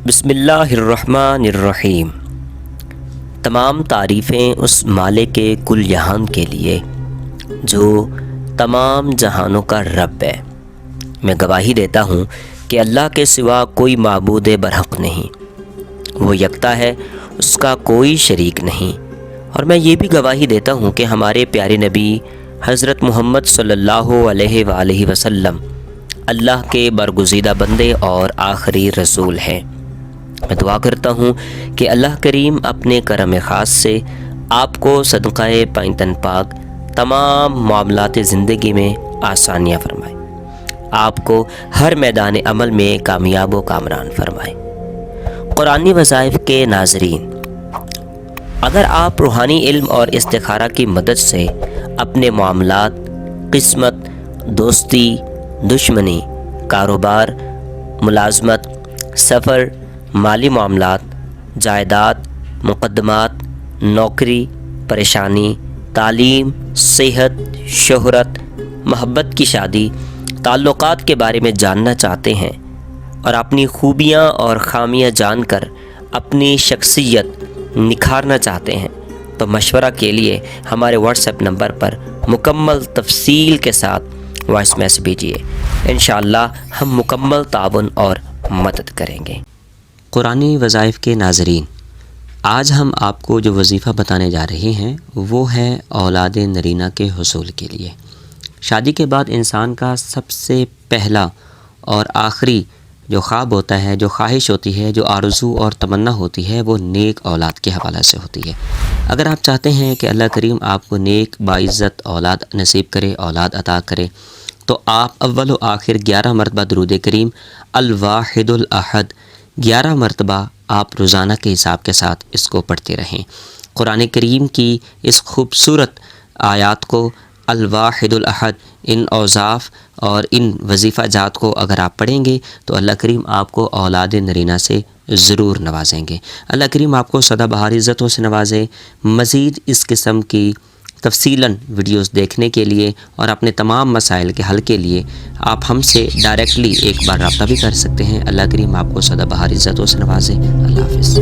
بسم اللہ الرحمن الرحیم۔ تمام تعریفیں اس مالک کل جہان کے لیے جو تمام جہانوں کا رب ہے۔ میں گواہی دیتا ہوں کہ اللہ کے سوا کوئی معبود برحق نہیں، وہ یکتا ہے، اس کا کوئی شریک نہیں۔ اور میں یہ بھی گواہی دیتا ہوں کہ ہمارے پیارے نبی حضرت محمد صلی اللہ علیہ وآلہ وسلم اللہ کے برگزیدہ بندے اور آخری رسول ہیں۔ میں دعا کرتا ہوں کہ اللہ کریم اپنے کرم خاص سے آپ کو صدقہ پائنتن پاک تمام معاملات زندگی میں آسانیاں فرمائے، آپ کو ہر میدان عمل میں کامیاب و کامران فرمائے۔ قرآنی وظائف کے ناظرین، اگر آپ روحانی علم اور استخارہ کی مدد سے اپنے معاملات، قسمت، دوستی، دشمنی، کاروبار، ملازمت، سفر، مالی معاملات، جائیداد، مقدمات، نوکری، پریشانی، تعلیم، صحت، شہرت، محبت کی شادی، تعلقات کے بارے میں جاننا چاہتے ہیں اور اپنی خوبیاں اور خامیاں جان کر اپنی شخصیت نکھارنا چاہتے ہیں تو مشورہ کے لیے ہمارے واٹس ایپ نمبر پر مکمل تفصیل کے ساتھ وائس میسج بھیجیے۔ انشاءاللہ ہم مکمل تعاون اور مدد کریں گے۔ قرآنی وظائف کے ناظرین، آج ہم آپ کو جو وظیفہ بتانے جا رہے ہیں وہ ہے اولاد نرینہ کے حصول کے لیے۔ شادی کے بعد انسان کا سب سے پہلا اور آخری جو خواب ہوتا ہے، جو خواہش ہوتی ہے، جو آرزو اور تمنا ہوتی ہے، وہ نیک اولاد کے حوالے سے ہوتی ہے۔ اگر آپ چاہتے ہیں کہ اللہ کریم آپ کو نیک باعزت اولاد نصیب کرے، اولاد عطا کرے، تو آپ اول و آخر 11 مرتبہ درود کریم الواحد الاحد 11 مرتبہ آپ روزانہ کے حساب کے ساتھ اس کو پڑھتے رہیں۔ قرآن کریم کی اس خوبصورت آیات کو، الواحد الاحد، ان اوصاف اور ان وظیفہ جات کو اگر آپ پڑھیں گے تو اللہ کریم آپ کو اولاد نرینہ سے ضرور نوازیں گے۔ اللہ کریم آپ کو سدا بہار عزتوں سے نوازے۔ مزید اس قسم کی تفصیلاً ویڈیوز دیکھنے کے لیے اور اپنے تمام مسائل کے حل کے لیے آپ ہم سے ڈائریکٹلی ایک بار رابطہ بھی کر سکتے ہیں۔ اللہ کریم آپ کو سدا بہار عزتوں سے نوازے۔ اللہ حافظ۔